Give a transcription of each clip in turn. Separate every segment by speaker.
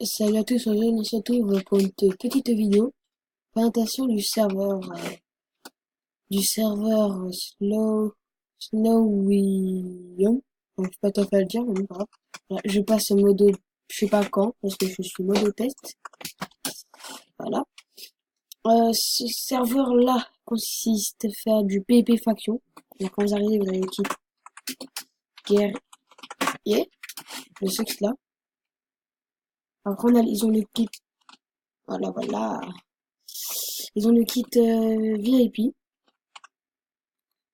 Speaker 1: Salut à tous, aujourd'hui on se retrouve pour une petite vidéo présentation du serveur Snowium. Donc je sais pas tout à fait le dire, mais bon, pas grave. Voilà, je passe au mode, je sais pas quand, parce que je suis mode test. Voilà. Ce serveur-là consiste à faire du PvP faction. Donc quand vous arrivez, vous avez l'équipe guerrier, de ce kit-là. Après ils ont le kit, voilà. Ils ont le kit VIP.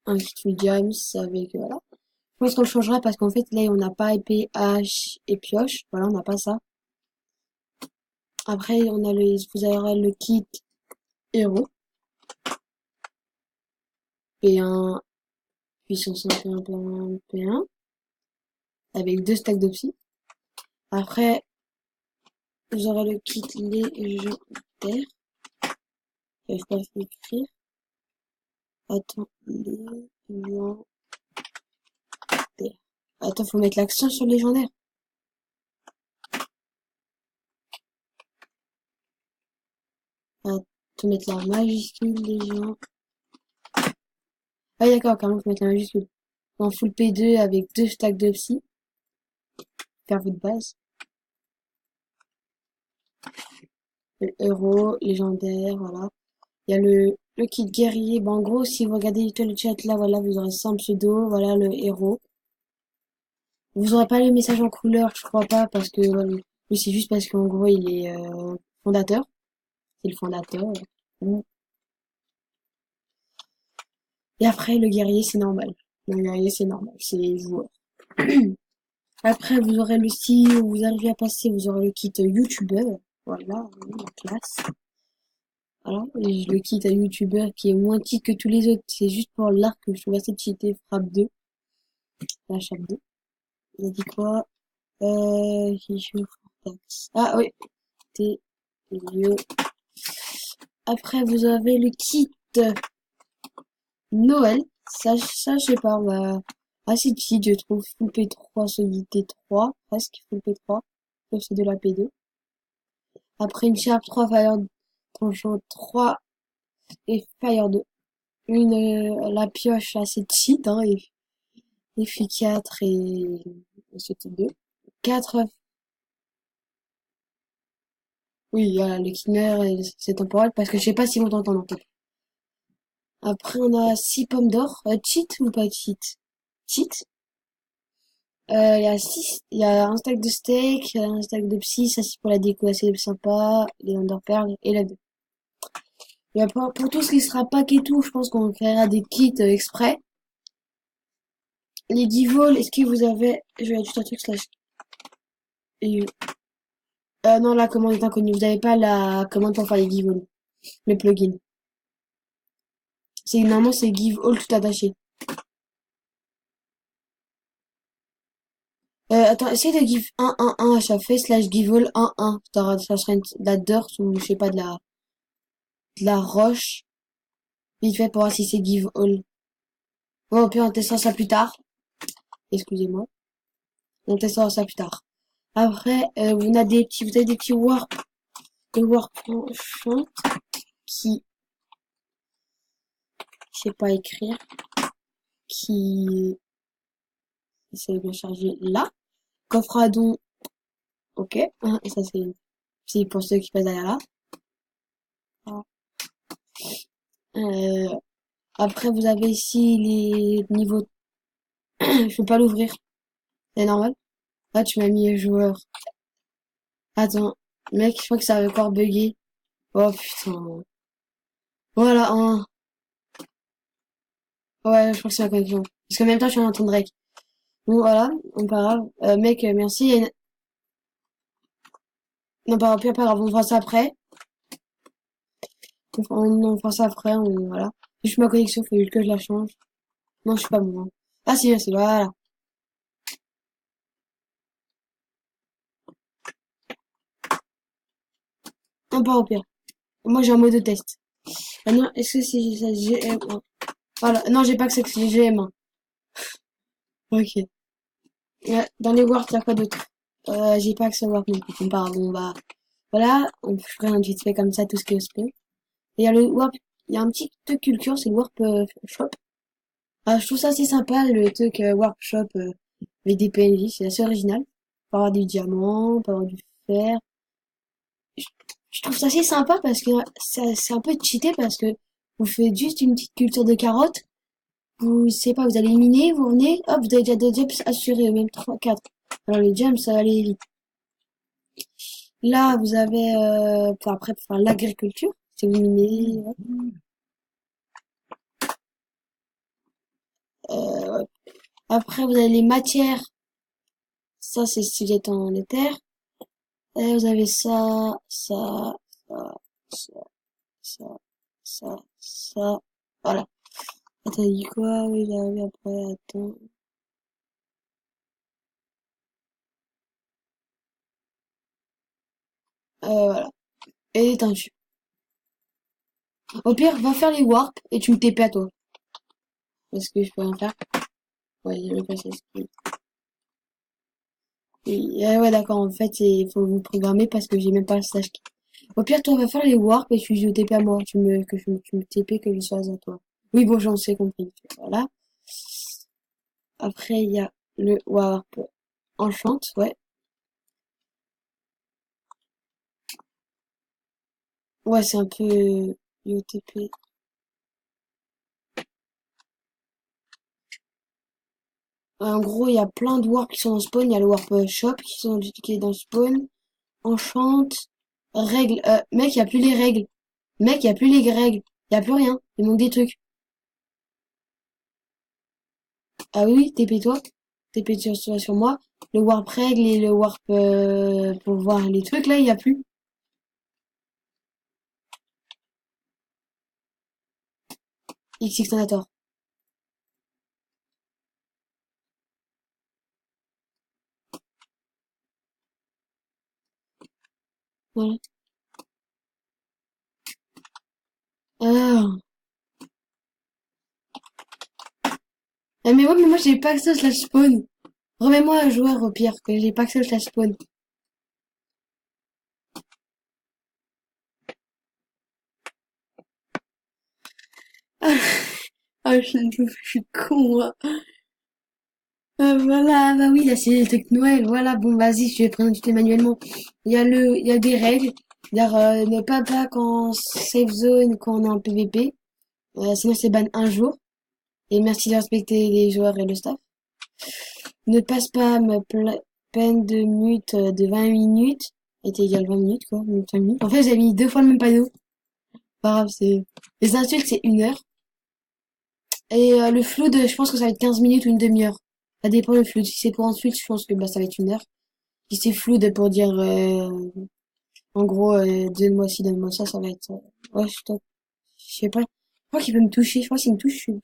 Speaker 1: Un kit medium avec voilà. Je pense qu'on le changera parce qu'en fait là on n'a pas épée, hache et pioche. Voilà, on n'a pas ça. Après vous aurez le kit héros. P1, puissance 1, P1, P1, avec 2 stacks de psy. Après, vous aurez le kit légendaire. Je pas écrire. Attends, légendaire. Attends, faut mettre l'accent sur légendaire. Faut mettre la majuscule légendaire. Ah d'accord, carrément, faut mettre la majuscule. En full P2 avec 2 stacks de psy. Faire votre base. Le héros, légendaire, voilà. Il y a le kit guerrier. Ben, en gros, si vous regardez tout le chat là, voilà, vous aurez 100 pseudo, voilà le héros. Vous aurez pas les messages en couleur, je crois pas, parce que voilà, lui c'est juste parce qu'en gros il est fondateur. C'est le fondateur. Mm. Et après le guerrier c'est normal. Le guerrier c'est normal, c'est joueur. Après vous aurez le si vous arrivez à passer, vous aurez le kit youtubeur. Voilà, la classe. Voilà, et je le quitte à youtubeur qui est moins cheat que tous les autres. C'est juste pour l'arc que je trouve assez cheaté. Frappe 2. La chape 2. Il a dit quoi? Qui joue Fortax. Ah oui. T'es vieux. Après, vous avez le kit Noël. Ça, je sais pas, bah, assez cheat, je trouve. Full P3, solidité 3. Presque full P3. Sauf c'est de la P2. Après, une Sharp 3, Fire Tronchon 3 et Fire 2. La pioche assez cheat, hein, et puis 4 et ce type 2. 4, oui, voilà, le Kinner, c'est temporel parce que je sais pas si on t'entend en fait. Après, on a 6 pommes d'or. Cheat ou pas cheat? Cheat. Il y a 6, il y a un stack de steak, un stack de psy, ça c'est pour la déco assez sympa, les underperles et la 2. Et après, pour tout ce qui sera pack et tout, je pense qu'on créera des kits exprès. Les give-all, est-ce que vous avez, je vais ajouter un truc slash, et, non, la commande est inconnue. Vous n'avez pas la commande pour faire les give-all, le plugin. Normalement, c'est give all tout attaché. Attends, essaye de give 1 à chaque fois, slash give all 1. Ça sera de la dirt ou, je sais pas, de la roche. Vite fait pour voir si c'est give all. Bon, puis on testera ça plus tard. Excusez-moi. On testera ça plus tard. Après, vous avez des petits warp, des warp chant qui, je sais pas écrire, qui, essaye de bien charger là. Coffre à don, ok. Hein, et ça c'est pour ceux qui passent derrière là. Euh, Après, vous avez ici les niveaux. Je peux pas l'ouvrir. C'est normal. Ah, tu m'as mis joueur. Attends. Mec, je crois que ça avait encore bugué. Oh putain. Voilà, un. Ouais, je crois que c'est la connexion. Parce qu'en même temps, je suis en train de rec. Bon, voilà. Bon, pas grave. Mec, merci. Non, pas grave. On fera ça après. On fera ça après. Voilà. C'est juste ma connexion. Faut juste que je la change. Non, je suis pas bon. Hein. Ah, si, voilà. Non, pas au pire. Moi, j'ai un mode de test. Ah non, est-ce que c'est ça GM1? Voilà. Non, j'ai pas que c'est GM1. Ok. Dans les words, il y a quoi d'autre? J'ai pas accès au Warp non plus. Bon, bah, voilà, je ferai un vite fait comme ça, tout ce qui est spé. Et il y a le Warp, il y a un petit truc culture, c'est le Warp Shop. Ah, je trouve ça assez sympa, le truc Warp Shop avec des PNJ, c'est assez original. On peut avoir du diamant, on peut avoir du fer. Je, je trouve ça assez sympa parce que c'est un peu cheaté parce que vous faites juste une petite culture de carottes. Vous, je sais pas, vous allez miner, vous revenez, hop, vous avez déjà deux jumps assurés, même 3, 4. Alors les jumps, ça va aller vite. Là, vous avez, après, pour faire l'agriculture, si vous minez, hop, ouais. Après, vous avez les matières, ça, c'est si vous êtes en éther. Et vous avez ça, ça, ça, ça. Voilà. Ah, t'as dit quoi? Oui, j'avais après, attends. Voilà. Et les teintures. Au pire, va faire les warps et tu me TP à toi. Parce que je peux rien faire. Ouais, j'ai même pas ça. Ouais, d'accord, en fait, il faut vous programmer parce que j'ai même pas le stage. Au pire, toi, va faire les warps et tu joues TP à moi. Tu me TP que je sois à toi. Oui, bon, j'en sais compris. Voilà. Après, il y a le warp enchant, ouais. Ouais, c'est un peu IOTP. En gros, il y a plein de warps qui sont dans le spawn. Il y a le warp shop qui est dans le spawn. Enchant. Règles. Mec, il y a plus les règles. Mec, il y a plus les règles. Il y a plus rien. Il manque des trucs. Ah oui, TP-toi. TP sur moi. Le warp règle et le warp pour voir les trucs, là, il y a plus. X Exterminator. Voilà. Ah. Ah, mais ouais, mais moi, j'ai pas accès au slash spawn. Remets-moi un joueur au pire, que j'ai pas accès au slash spawn. Ah, ah, je suis con, moi. Voilà, bah oui, là, c'est les trucs Noël. Voilà, bon, vas-y, je vais présenter manuellement. Il y a des règles. Dire, ne pas back en safe zone quand on est en PVP. Sinon, c'est ban un jour. Et merci de respecter les joueurs et le staff. Ne pas spam peine de mute de 20 minutes. Est égal 20 minutes, quoi. Minute, 20 minutes. En fait, j'ai mis deux fois le même panneau. Pas grave, c'est... Les insultes, c'est 1 heure. Et le flood, je pense que ça va être 15 minutes ou une demi-heure. Ça dépend le flood. Si c'est pour ensuite, je pense que bah, ça va être 1 heure. Si c'est flood pour dire, en gros, donne-moi ci, donne-moi ça va être... ouais, je sais pas. Je crois qu'il peut me toucher. Je crois que s'il me touche, ouais,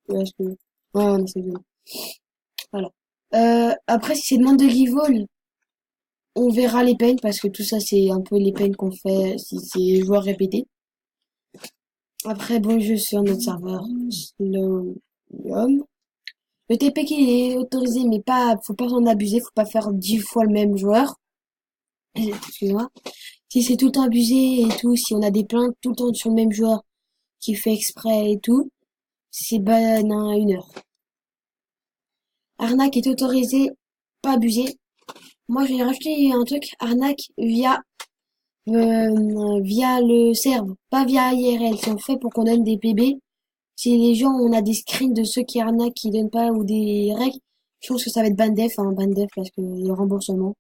Speaker 1: ouais, non, c'est bon. Voilà. Après, si c'est demande de give all, on verra les peines parce que tout ça, c'est un peu les peines qu'on fait si c'est joueur répété. Après, bon jeu sur notre serveur Slowum. Le TP qui est autorisé, mais pas, faut pas en abuser, faut pas faire 10 fois le même joueur. Excuse-moi. Si c'est tout le temps abusé et tout, si on a des plaintes tout le temps sur le même joueur qui fait exprès et tout, c'est ban à 1 heure. Arnaque est autorisé, pas abusé. Moi, j'ai rajouté un truc, arnaque via le serve, pas via IRL. C'est en fait pour qu'on donne des PB. Si les gens, on a des screens de ceux qui arnaquent, qui donnent pas, ou des règles, je pense que ça va être ban def parce que le remboursement.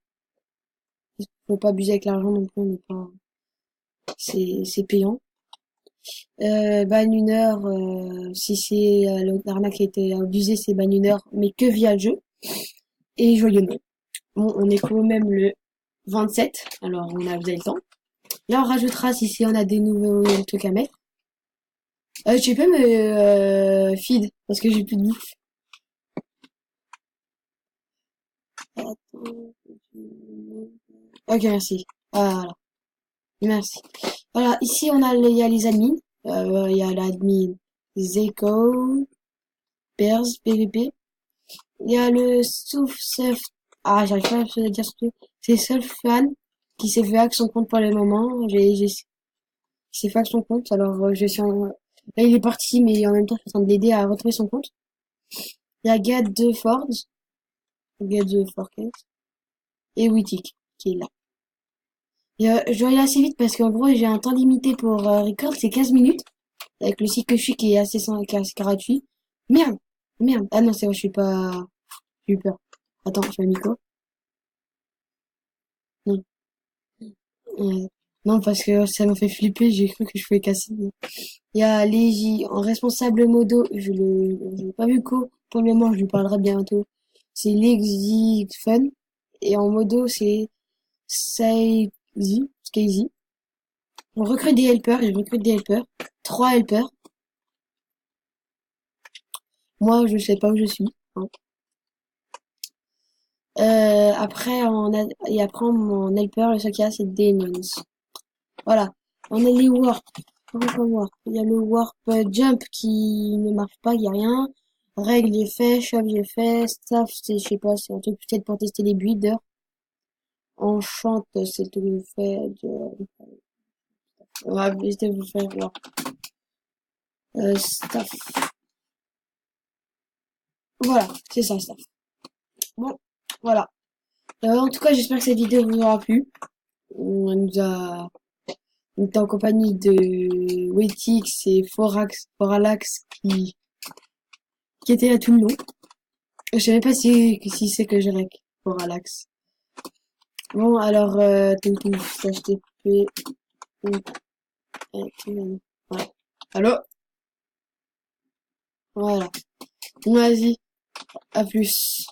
Speaker 1: Faut pas abuser avec l'argent non plus, on n'est pas, c'est payant. Ban 1 heure, si c'est l'arnaque qui a été abusée, c'est ban 1 heure, mais que via le jeu. Et joyeux Noël. Bon, on est quand même le 27, alors on a, vous avez le temps. Là, on rajoutera si on a des nouveaux trucs à mettre. Tu peux me feed parce que j'ai plus de bouffe. Ok, merci. Voilà, merci. Voilà, ici il y a les admins. Il y a l'admin Zeko, Bears, PVP. Il y a le Soufsef Ah, j'arrive pas à dire ce que c'est seul fan qui s'est fait hack son compte pour le moment. Il s'est fait hack son compte, alors je suis en... Là, il est parti, mais en même temps, je suis en train de l'aider à retrouver son compte. Il y a Gad de Ford, Gad de Forkes, et Wittig, qui est là. Et, je dois aller assez vite parce qu'en gros, j'ai un temps limité pour record, c'est 15 minutes, avec le site que je suis qui est qui est assez gratuit. Merde! Merde! Ah non, c'est vrai, je suis pas... J'ai eu peur. Attends, je fais un micro. Non. Non, parce que ça m'a fait flipper, j'ai cru que je pouvais casser. Il y a Légi en responsable modo, je l'ai pas vu pour le moment, je lui parlerai bientôt. C'est Lexi Fun. Et en modo, c'est Skyzy. On recrute des helpers, je recrute des helpers. 3 helpers. Moi, je sais pas où je suis, hein. Et après, mon helper, le seul qu'il y a, c'est Demons. Voilà. On a les warp. Warp. Il y a le warp jump qui ne marche pas, il y a rien. Règle, j'ai fait. Shop, j'ai fait. Staff, c'est, je sais pas, c'est un truc peut-être pour tester les builders. Enchant, c'est le truc que je fais. On va essayer de vous faire voir. Staff. Voilà, c'est ça, staff. Bon, voilà. En tout cas, j'espère que cette vidéo vous aura plu. On était en compagnie de Wetix et Foralax qui étaient là tout le long. Je savais pas si c'est que je rec Foralax. Bon, alors, HTTP, voilà. Allô? Voilà. Vas-y, à plus.